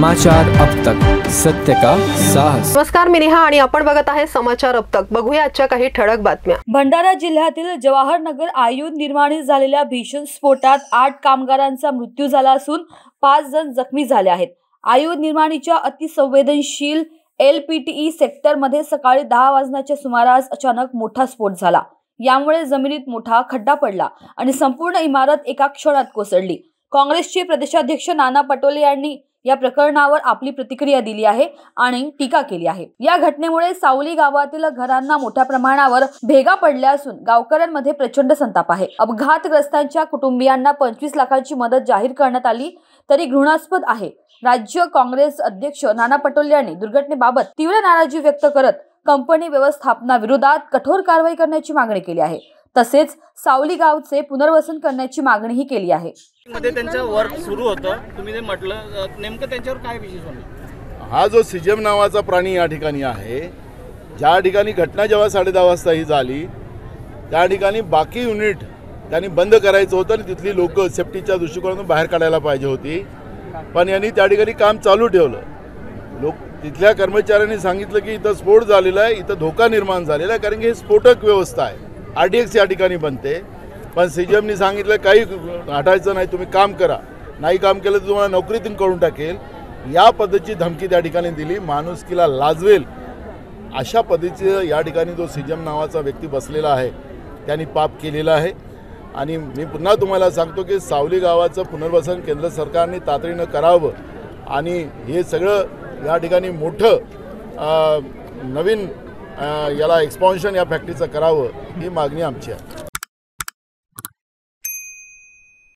समाचार अब तक, सत्य का साहस। नमस्कार, मी नेहा आणि आपण बघत आहे समाचार अब तक। बघूया आजच्या काही ठळक बातम्या। भंडारा जिल्ह्यातील जवाहरनगर आयुध निर्माणीत झालेल्या भीषण स्फोटात 8 कामगारांचा मृत्यू झाला असून 5 जण जखमी झाले आहेत। आयुध निर्माणीच्या अतिसंवेदनशील LPTE सेक्टरमध्ये सकाळी 10 वाजण्याच्या सुमारास अचानक मोठा स्फोट झाला। यामुळे जमिनीत मोठा खड्डा पडला आणि संपूर्ण इमारत एका क्षणात कोसळली। काँग्रेसचे प्रदेशाध्यक्ष नाना पटोले यांनी या प्रकरणावर आपली प्रतिक्रिया दिली आहे आणि टीका केली आहे। या घटनेमुळे सावली गावातील घरांना मोठ्या प्रमाणावर भेगा पडल्या असून गावकऱ्यांमध्ये प्रचंड संताप आहे। अपघातग्रस्तांच्या कुटुंबियांना 25 लाखांची मदत जाहीर करण्यात आली तरी घृणास्पद आहे। राज्य काँग्रेस अध्यक्ष नाना पटोले यांनी दुर्घटनेबाबत तीव्र नाराजी व्यक्त करत कंपनी व्यवस्थापनाविरोधात कठोर कारवाई करण्याची मागणी केली आहे। तसेच सावली गावचे पुनर्वसन करण्याची मागणीही केली आहे। मध्ये त्यांचं वर्क सुरू होतं, तुम्ही जे म्हटलं नेमकं त्यांच्यावर काय विशेष होतं? हा जो सिजम नावाचा प्राणी या ठिकाणी आहे, ज्या ठिकाणी घटना जेव्हा 10:30 वाजता ही झाली त्या ठिकाणी बाकी युनिट त्यांनी बंद करायचं होतं आणि तिथली लोक सेफ्टीच्या दृष्टिकोनातून बाहेर काढायला पाहिजे होती, पण यांनी त्या ठिकाणी काम चालू ठेवलं। तिथल्या कर्मचाऱ्यांनी सांगितलं की इथं स्फोट झालेला आहे, इथं धोका निर्माण झालेला आहे, कारण की हे स्फोटक व्यवस्था आहे, RDX या ठिकाणी बनते। पण सीजमनी सांगितलं काही हटायचं नाही, तुम्ही काम करा, नाही काम केलं तर तुम्हाला नोकरीतून काढून टाकेल, या पद्धतीची धमकी त्या ठिकाणी दिली। माणुसकीला लाजवेल अशा पद्धतीचं या ठिकाणी जो सीजम नावाचा व्यक्ती बसलेला आहे त्यांनी पाप केलेला आहे। आणि मी पुन्हा तुम्हाला सांगतो की सावली गावाचं पुनर्वसन केंद्र सरकारने तातडीनं करावं आणि हे सगळं या ठिकाणी मोठं नवीन याला एक्सपान्शन या फॅक्टरीचं करावं, ही मागणी आमची आहे।